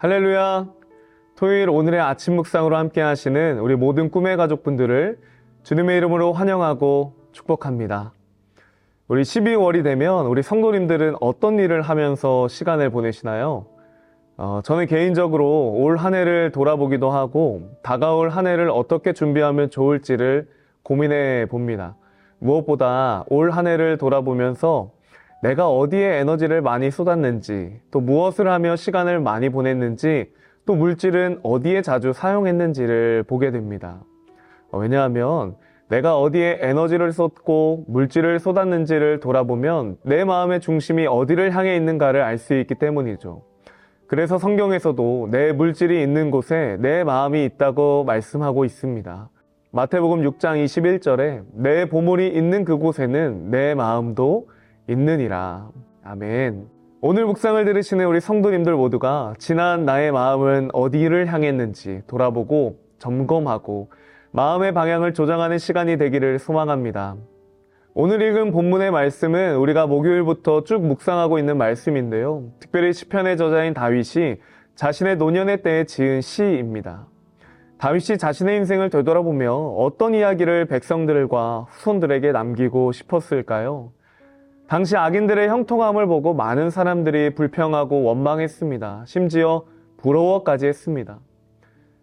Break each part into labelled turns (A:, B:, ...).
A: 할렐루야! 토요일 오늘의 아침 묵상으로 함께 하시는 우리 모든 꿈의 가족분들을 주님의 이름으로 환영하고 축복합니다. 우리 12월이 되면 우리 성도님들은 어떤 일을 하면서 시간을 보내시나요? 저는 개인적으로 올 한 해를 돌아보기도 하고 다가올 한 해를 어떻게 준비하면 좋을지를 고민해 봅니다. 무엇보다 올 한 해를 돌아보면서 내가 어디에 에너지를 많이 쏟았는지, 또 무엇을 하며 시간을 많이 보냈는지, 또 물질은 어디에 자주 사용했는지를 보게 됩니다. 왜냐하면 내가 어디에 에너지를 쏟고 물질을 쏟았는지를 돌아보면 내 마음의 중심이 어디를 향해 있는가를 알 수 있기 때문이죠. 그래서 성경에서도 내 물질이 있는 곳에 내 마음이 있다고 말씀하고 있습니다. 마태복음 6장 21절에 내 보물이 있는 그곳에는 내 마음도 있느니라. 아멘. 오늘 묵상을 들으시는 우리 성도님들 모두가 지난 나의 마음은 어디를 향했는지 돌아보고 점검하고 마음의 방향을 조정하는 시간이 되기를 소망합니다. 오늘 읽은 본문의 말씀은 우리가 목요일부터 쭉 묵상하고 있는 말씀인데요. 특별히 시편의 저자인 다윗이 자신의 노년의 때에 지은 시입니다. 다윗이 자신의 인생을 되돌아보며 어떤 이야기를 백성들과 후손들에게 남기고 싶었을까요? 당시 악인들의 형통함을 보고 많은 사람들이 불평하고 원망했습니다. 심지어 부러워까지 했습니다.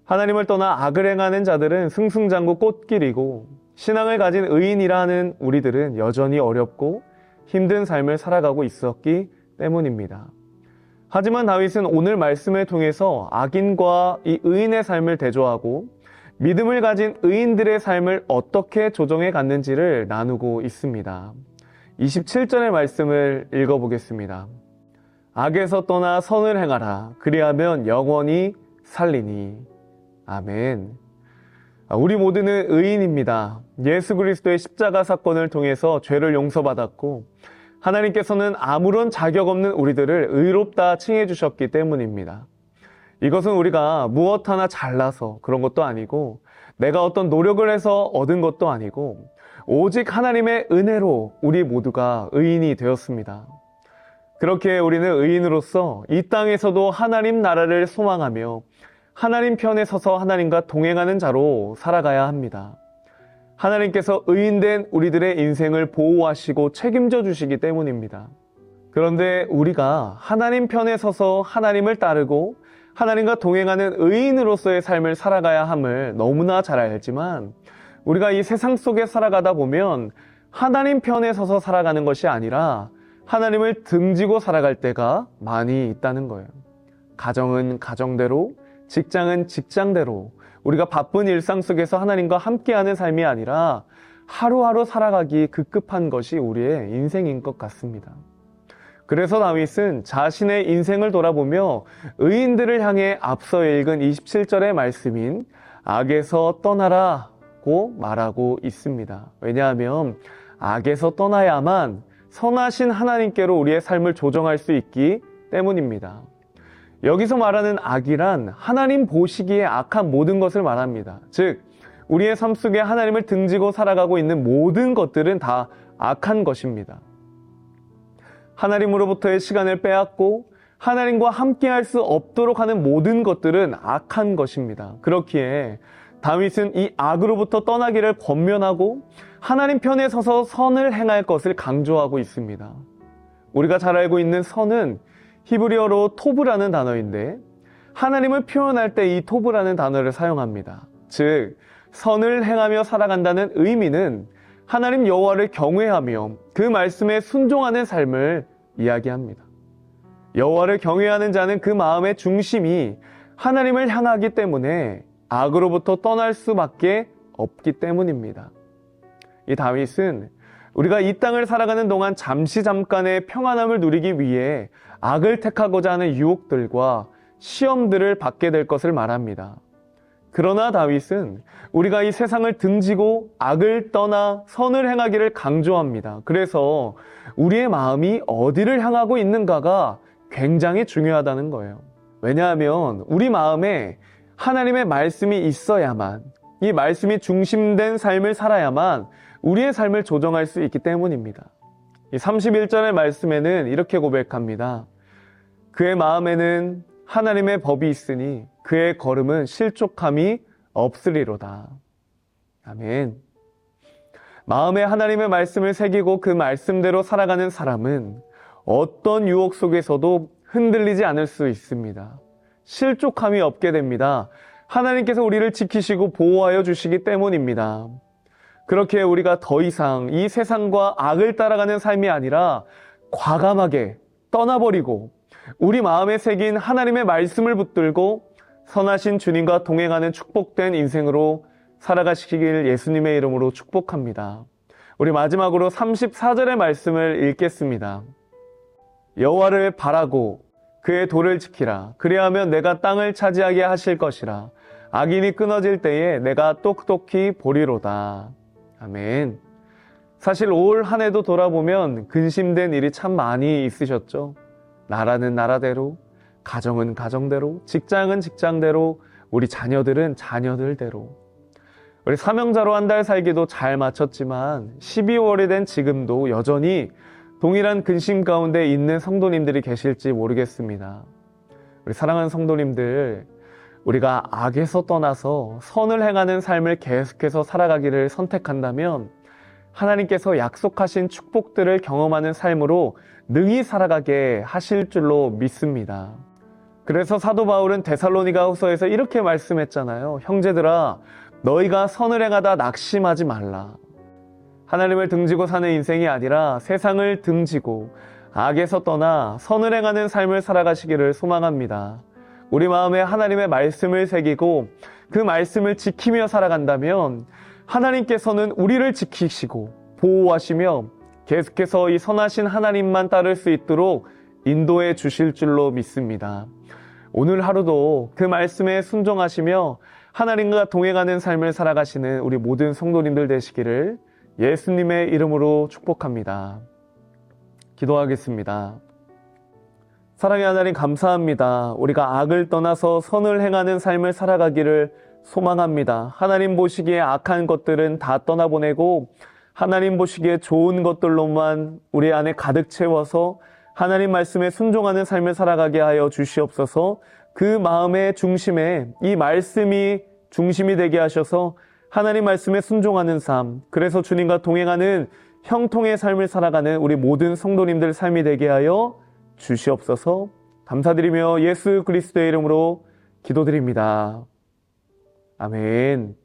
A: 하나님을 떠나 악을 행하는 자들은 승승장구 꽃길이고 신앙을 가진 의인이라는 우리들은 여전히 어렵고 힘든 삶을 살아가고 있었기 때문입니다. 하지만 다윗은 오늘 말씀을 통해서 악인과 이 의인의 삶을 대조하고 믿음을 가진 의인들의 삶을 어떻게 조정해 갔는지를 나누고 있습니다. 27절의 말씀을 읽어보겠습니다. 악에서 떠나 선을 행하라. 그리하면 영원히 살리니. 아멘. 우리 모두는 의인입니다. 예수 그리스도의 십자가 사건을 통해서 죄를 용서받았고 하나님께서는 아무런 자격 없는 우리들을 의롭다 칭해 주셨기 때문입니다. 이것은 우리가 무엇 하나 잘나서 그런 것도 아니고 내가 어떤 노력을 해서 얻은 것도 아니고 오직 하나님의 은혜로 우리 모두가 의인이 되었습니다. 그렇게 우리는 의인으로서 이 땅에서도 하나님 나라를 소망하며 하나님 편에 서서 하나님과 동행하는 자로 살아가야 합니다. 하나님께서 의인된 우리들의 인생을 보호하시고 책임져 주시기 때문입니다. 그런데 우리가 하나님 편에 서서 하나님을 따르고 하나님과 동행하는 의인으로서의 삶을 살아가야 함을 너무나 잘 알지만 우리가 이 세상 속에 살아가다 보면 하나님 편에 서서 살아가는 것이 아니라 하나님을 등지고 살아갈 때가 많이 있다는 거예요. 가정은 가정대로, 직장은 직장대로 우리가 바쁜 일상 속에서 하나님과 함께하는 삶이 아니라 하루하루 살아가기 급급한 것이 우리의 인생인 것 같습니다. 그래서 다윗은 자신의 인생을 돌아보며 의인들을 향해 앞서 읽은 27절의 말씀인 악에서 떠나라 고 말하고 있습니다. 왜냐하면 악에서 떠나야만 선하신 하나님께로 우리의 삶을 조정할 수 있기 때문입니다. 여기서 말하는 악이란 하나님 보시기에 악한 모든 것을 말합니다. 즉 우리의 삶 속에 하나님을 등지고 살아가고 있는 모든 것들은 다 악한 것입니다. 하나님으로부터의 시간을 빼앗고 하나님과 함께할 수 없도록 하는 모든 것들은 악한 것입니다. 그렇기에 다윗은 이 악으로부터 떠나기를 권면하고 하나님 편에 서서 선을 행할 것을 강조하고 있습니다. 우리가 잘 알고 있는 선은 히브리어로 토브라는 단어인데 하나님을 표현할 때 이 토브라는 단어를 사용합니다. 즉 선을 행하며 살아간다는 의미는 하나님 여호와를 경외하며 그 말씀에 순종하는 삶을 이야기합니다. 여호와를 경외하는 자는 그 마음의 중심이 하나님을 향하기 때문에 악으로부터 떠날 수밖에 없기 때문입니다. 이 다윗은 우리가 이 땅을 살아가는 동안 잠깐의 평안함을 누리기 위해 악을 택하고자 하는 유혹들과 시험들을 받게 될 것을 말합니다. 그러나 다윗은 우리가 이 세상을 등지고 악을 떠나 선을 행하기를 강조합니다. 그래서 우리의 마음이 어디를 향하고 있는가가 굉장히 중요하다는 거예요. 왜냐하면 우리 마음에 하나님의 말씀이 있어야만, 이 말씀이 중심된 삶을 살아야만 우리의 삶을 조정할 수 있기 때문입니다. 이 31절의 말씀에는 이렇게 고백합니다. 그의 마음에는 하나님의 법이 있으니 그의 걸음은 실족함이 없으리로다. 아멘. 마음에 하나님의 말씀을 새기고 그 말씀대로 살아가는 사람은 어떤 유혹 속에서도 흔들리지 않을 수 있습니다. 실족함이 없게 됩니다. 하나님께서 우리를 지키시고 보호하여 주시기 때문입니다. 그렇게 우리가 더 이상 이 세상과 악을 따라가는 삶이 아니라 과감하게 떠나버리고 우리 마음에 새긴 하나님의 말씀을 붙들고 선하신 주님과 동행하는 축복된 인생으로 살아가시길 예수님의 이름으로 축복합니다. 우리 마지막으로 34절의 말씀을 읽겠습니다. 여호와를 바라고 그의 도를 지키라. 그리하면 내가 땅을 차지하게 하실 것이라. 악인이 끊어질 때에 내가 똑똑히 보리로다. 아멘. 사실 올 한 해도 돌아보면 근심된 일이 참 많이 있으셨죠. 나라는 나라대로, 가정은 가정대로, 직장은 직장대로, 우리 자녀들은 자녀들대로. 우리 사명자로 한 달 살기도 잘 마쳤지만 12월이 된 지금도 여전히 동일한 근심 가운데 있는 성도님들이 계실지 모르겠습니다. 우리 사랑하는 성도님들, 우리가 악에서 떠나서 선을 행하는 삶을 계속해서 살아가기를 선택한다면 하나님께서 약속하신 축복들을 경험하는 삶으로 능히 살아가게 하실 줄로 믿습니다. 그래서 사도 바울은 데살로니가 후서에서 이렇게 말씀했잖아요. 형제들아, 너희가 선을 행하다 낙심하지 말라. 하나님을 등지고 사는 인생이 아니라 세상을 등지고 악에서 떠나 선을 행하는 삶을 살아가시기를 소망합니다. 우리 마음에 하나님의 말씀을 새기고 그 말씀을 지키며 살아간다면 하나님께서는 우리를 지키시고 보호하시며 계속해서 이 선하신 하나님만 따를 수 있도록 인도해 주실 줄로 믿습니다. 오늘 하루도 그 말씀에 순종하시며 하나님과 동행하는 삶을 살아가시는 우리 모든 성도님들 되시기를 예수님의 이름으로 축복합니다. 기도하겠습니다. 사랑의 하나님 감사합니다. 우리가 악을 떠나서 선을 행하는 삶을 살아가기를 소망합니다. 하나님 보시기에 악한 것들은 다 떠나보내고 하나님 보시기에 좋은 것들로만 우리 안에 가득 채워서 하나님 말씀에 순종하는 삶을 살아가게 하여 주시옵소서. 그 마음의 중심에 이 말씀이 중심이 되게 하셔서 하나님 말씀에 순종하는 삶, 그래서 주님과 동행하는 형통의 삶을 살아가는 우리 모든 성도님들 삶이 되게 하여 주시옵소서. 감사드리며 예수 그리스도의 이름으로 기도드립니다. 아멘.